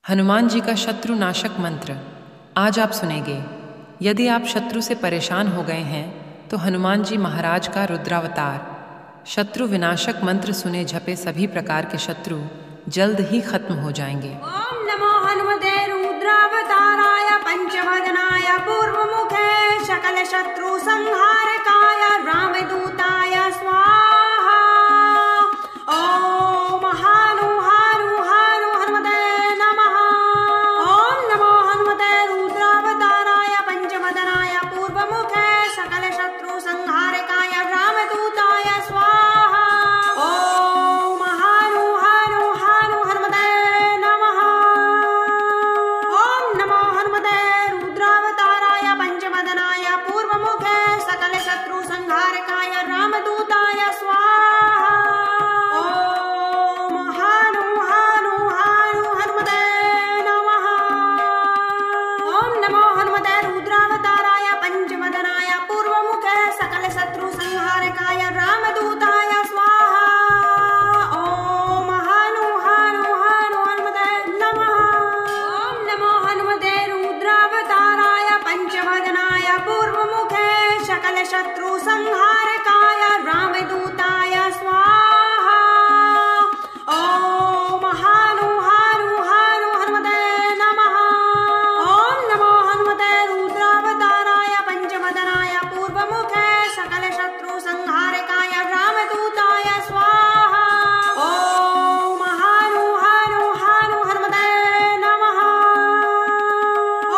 हनुमान जी का शत्रु नाशक मंत्र आज आप सुनेंगे। यदि आप शत्रु से परेशान हो गए हैं तो हनुमान जी महाराज का रुद्रावतार शत्रु विनाशक मंत्र सुने झपे सभी प्रकार के शत्रु जल्द ही खत्म हो जाएंगे। ओम नमो हनुमते रुद्रावताराय पंचवदनाय पूर्वमुखे सकल शत्रु संहारकाय रामदूताय स्वाहा। ओम हानु हानु हानु हनुमते नमः। ओम नमो हनुमते रुद्रावताराय पंचवदनाय पूर्वमुखे सकल शत्रु संहारकाय रामदूताय स्वाहा। ओम हानु हानु हानु हनुमते नमः। ओम नमो हनुमते रुद्रावताराय पंचवदनाय पूर्वमुखे सकल शत्रु संहारकाय रामदूताय स्वाहा। ओम हानु हानु हानु हनुमते नमः। ओम नमो हनुमते रुद्रावताराय पंचवदनाय पूर्वमुखे सकल शत्रु संहारकाय रामदूताय स्वाहा। ओम हानु हानु हानु हनुमते नमः। ओम नमो हनुमते रुद्रावताराय पंचवदनाय पूर्वमुखे सकल शत्रु संहारकाय रामदूताय स्वाहा। ओम हानु हानु हानु हनुमते नमः। ओम नमो हनुमते रुद्रावताराय पंचवदनाय पूर्वमुखे सकल शत्रु संहारकाय रामदूताय स्वाहा। ओम हानु हानु हानु हनुमते नमः।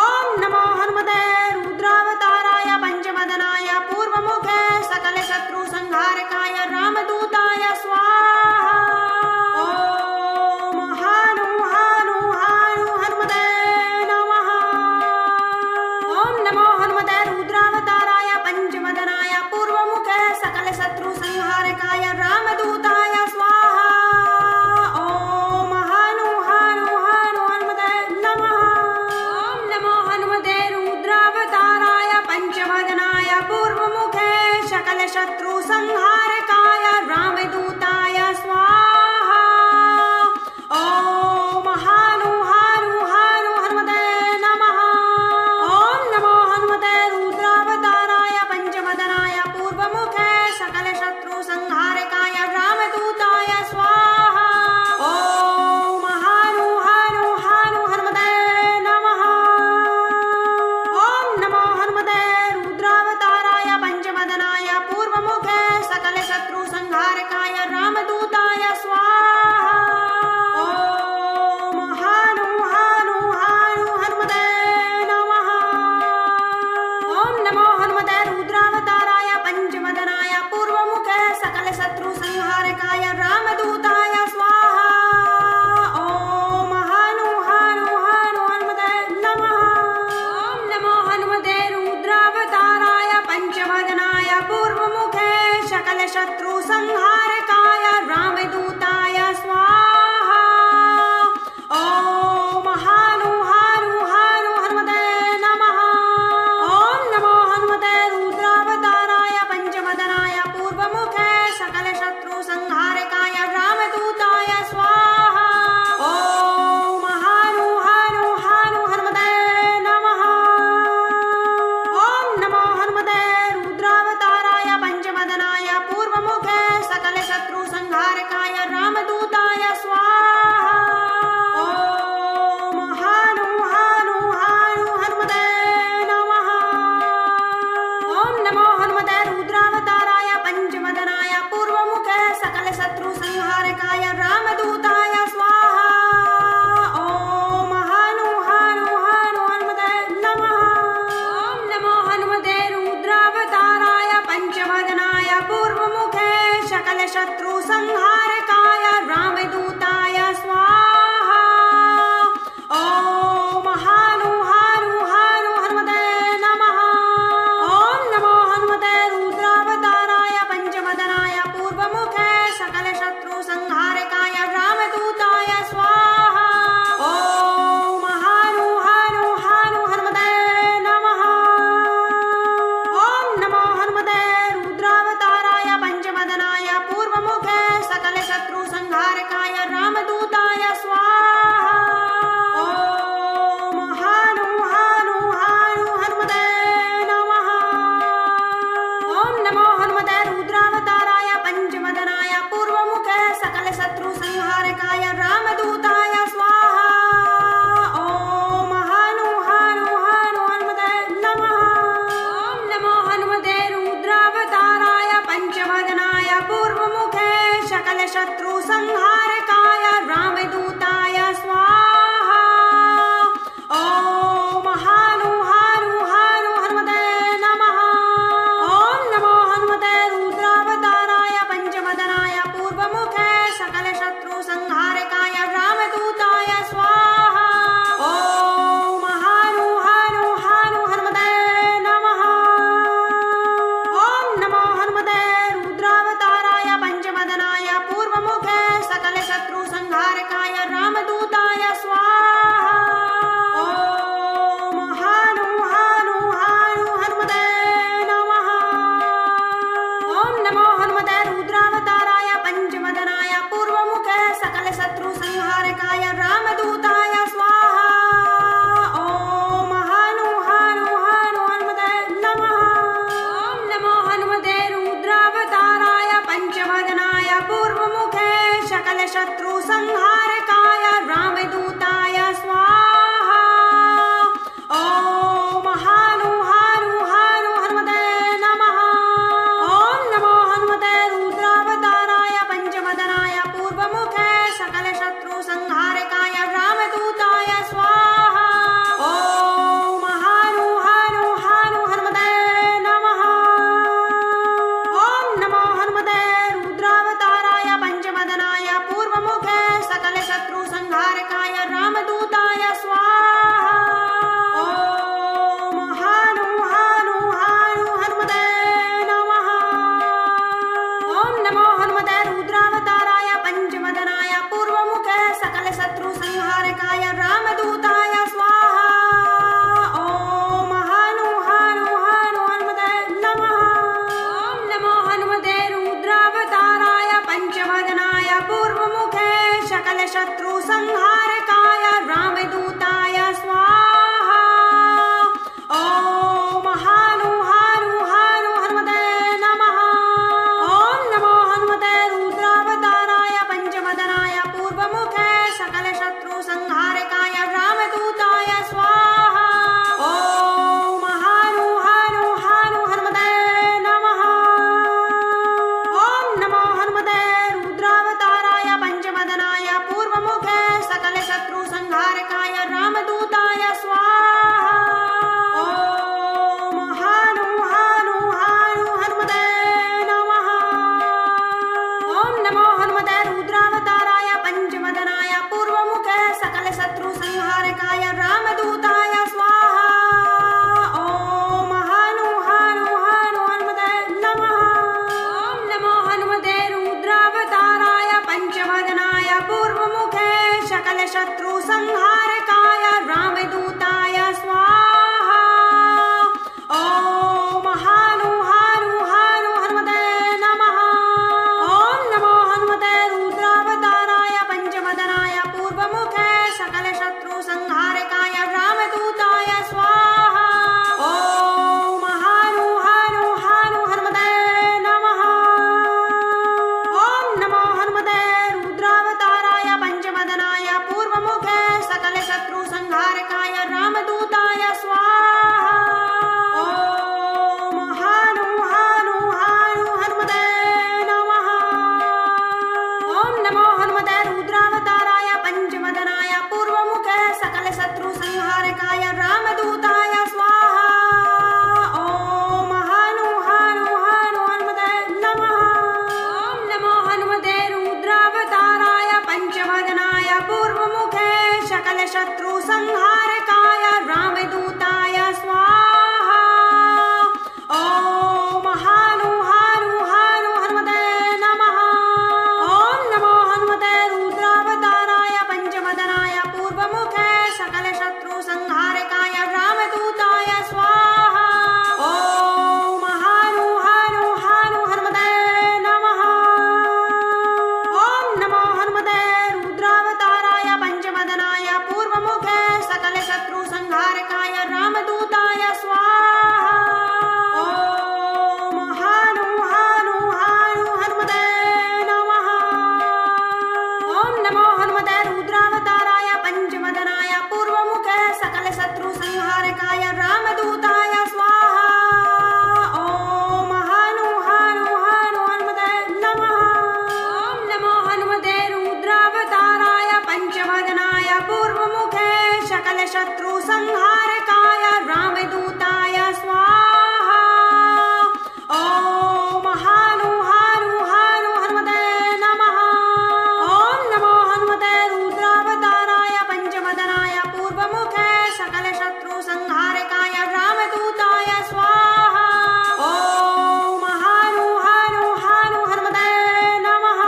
ओम नमो हनुमते रुद्रावताराय पंचवदनाय पूर्वमुखे सकल शत्रु संहारकाय रामदूताय स्वाहा। ओम हानु हानु हानु हनुमते नमः। ओम नमो हनुमते रुद्रावताराय पंचवदनाय पूर्वमुखे सकल शत्रु संहारकाय रामदूताय स्वाहा। ओम हानु हानु हानु हनुमते नमः। ओम नमो हनुमते रुद्रावताराय पंचवदनाय पूर्वमुखे सकल शत्रु संहारकाय रामदूताय स्वाहा। ओम हानु हानु हानु हनुमते नमः। ओम नमो हनुमते रुद्रावताराय पंचवदनाय पूर्वमुखे सकल शत्रु संहारकाय रामदूताय स्वाहा। ओम हानु हानु हानु हनुमते नमः। ओम नमो हनुमते रुद्रावताराय पंचवदनाय पूर्वमुखे सकल शत्रु संहारकाय रामदूताय स्वाहा। ओम हानु हानु हानु हनुमते नमः। ओम नमो हनुमते रुद्रावताराय पंचवदनाय पूर्वमुखे सकल शत्रु संहारकाय रामदूताय स्वाहा। ओम हानु हानु हानु हनुमते नमः। ओम नमो हनुमते रुद्रावताराय पंचवदनाय पूर्वमुखे सकल शत्रु संहारकाय रामदूताय स्वाहा। ओम हानु हानु हानु हनुमते नमः। ओम नमो हनुमते रुद्रावताराय पंचवदनाय पूर्वमुखे सकल शत्रु संहारकाय रामदूताय स्वाहा। ओम हानु हानु हानु हनुमते नमः। ओम नमो हनुमते रुद्रावताराय पंचवदनाय पूर्वमुखे सकल पूर्वमुखे सकल शत्रु संहारकाय रामदूताय स्वाहा। ओम हनु हनु हनु हनुमते नमः। ओम नमो हनुमते रुद्रावताराय पंचवदनाय पूर्वमुखे सकल शत्रु संहारकाय रामदूताय स्वाहा। ओम हनु हनु हनु हनुमते नमः। ओम नमो हनुमते रुद्रावताराय पंचवदनाय पूर्वमुखे सकल शत्रु संहारकाय रामदूताय स्वाहा। ओम हनु हनु हनु हनुमते नमः। ओम नमो हनुमते रुद्रावताराय पंचवदनाय पूर्वमुखे सकल शत्रु संहारकाय रामदूताय स्वाहा। ओम हनु हनु हनु हनुमते नमः। ओम नमो हनुमते रुद्रावताराय पंचवदनाय पूर्वमुखे सकल शत्रु संहारकाय रामदूताय स्वाहा। ओम हनु हनु हनु हनुमते नमः। ओम नमो हनुमते रुद्रावताराय पंचवदनाय पूर्वमुखे सकल शत्रु संहारकाय रामदूताय स्वाहा। ओम हनु हनु हनु हनुमते नमः। ओम नमो हनुमते रुद्रावताराय पंचवदनाय पूर्वमुखे सकल शत्रु संहारकाय रामदूताय स्वाहा। ओम हनु हनु हनु हनुमते नमः।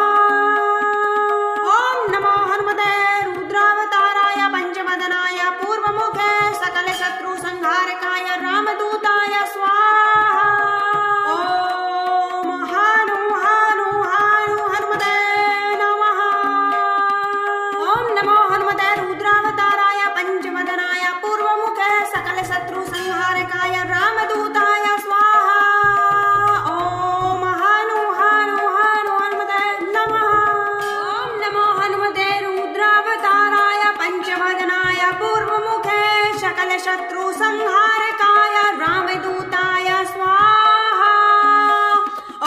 ओम नमो हनुमते रुद्रावताराय पंचवदनाय पूर्वमुखे सकल शत्रु संहारकाय रामदूताय स्वाहा। ओम हनु हनु हनु हनुमते नमः। ओम नमो हनुमते रुद्रावताराय पंचवदनाय पूर्वमुखे सकल शत्रु संहारकाय रामदूताय स्वाहा। ओम हनु हनु हनु हनुमते नमः। ओम नमो हनुमते रुद्रावताराय पंचवदनाय पूर्वमुखे सकल शत्रु संहारकाय रामदूताय स्वाहा।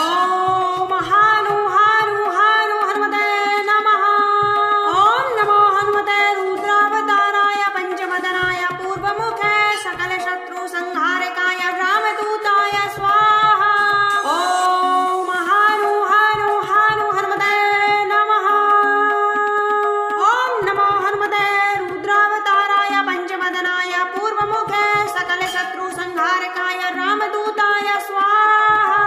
ओम हनु हनु हनु हनुमते नमः। ओम नमो हनुमते रुद्रावताराय पंचवदनाय पूर्वमुखे सकल शत्रु संहारकाय रामदूताय स्वाहा। ओम हनु हनु हनु हनुमते नमः। ओम नमो हनुमते रुद्रावताराय पंचवदनाय पूर्वमुखे सकल शत्रु संहारकाय रामदूताय स्वाहा।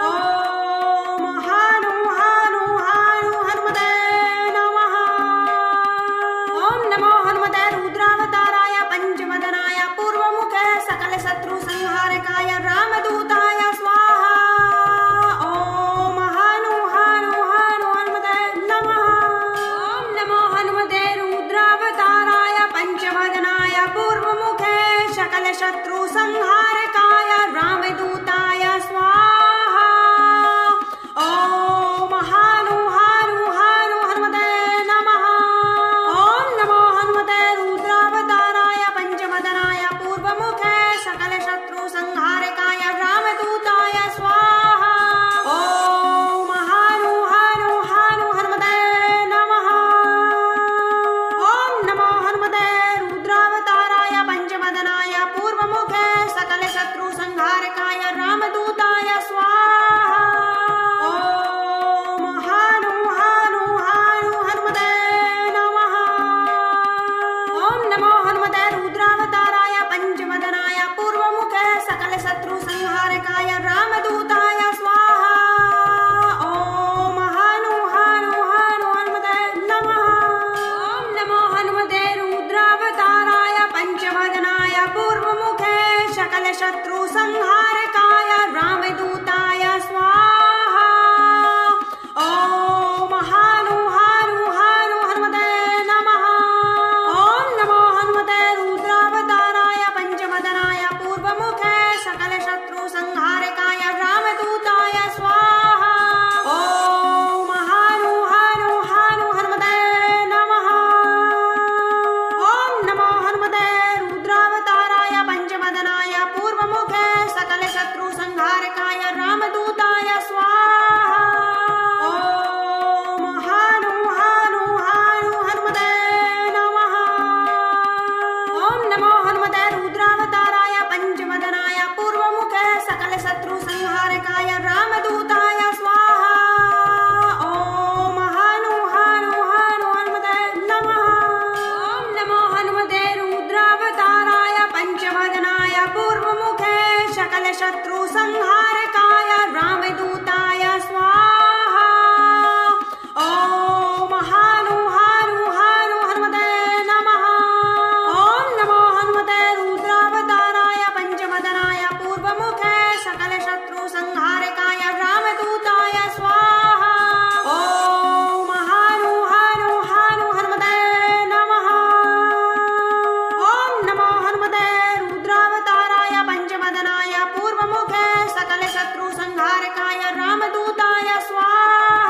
ओम हनु हनु हनु हनुमते नमः। ओम नमो हनुमते रुद्रावताराय पंचवदनाय पूर्वमुखे सकल शत्रु संहारकाय रामदूताय स्वाहा। ओम हनु हनु हनु हनुमते नमः। ओम नमो हनुमते रुद्रावताराय पंचवदनाय पूर्वमुखे सकल शत्रु संहारकाय रामदूताय स्वाहा। ओम हनु हनु हनु हनुमते नमः। ओम नमो हनुमते रुद्रावताराय पंचवदनाय पूर्वमुखे सकल शत्रु संहारकाय रामदूताय स्वाहा। ओम हनु हनु हनु हनुमते नमः। ओम नमो हनुमते रुद्रावताराय पंचवदनाय पूर्वमुखे सकल शत्रु संहारकाय रामदूताय स्वाहा। ओम हनु हनु हनु हनुमते नमः। ओम नमो हनुमते रुद्रावताराय पंचवदनाय पूर्वमुखे सकल शत्रु संहारकाय रामदूताय स्वाहा। ओम हनु हनु हनु हनुमते नमः। ओम नमो हनुमते रुद्रावताराय पंचवदनाय पूर्वमुखे सकल शत्रु संहारकाय रामदूताय स्वाहा। ओम हनु हनु हनु हनुमते नमः। ओम नमो हनुमते रुद्रावताराय पंचवदनाय पूर्वमुखे सकल शत्रु संहारकाय रामदूताय स्वाहा। ओम हनु हनु हनु हनुमते नमः। ओम नमो हनुमते रुद्रावताराय पंचवदनाय पूर्वमुखे सकल शत्रु संहारकाय रामदूताय स्वाहा। ओम हनु हनु हनु हनुमते नमः। शत्रु संहारकाय रामदूताय स्वाहा। ओम हानु हानु हानु हनुमते नमः। ओम नमो हनुमते रुद्रावताराय पंचवदनाय पूर्वमुखे सकल शत्रु संहारकाय रामदूताय स्वाहा। ओम हानु हानु हानु हनुमते नमः। ओम नमो हनुमते रुद्रावताराय पंचवदनाय पूर्वमुखे सकल शत्रु संहारकाय रामदूताय स्वाहा।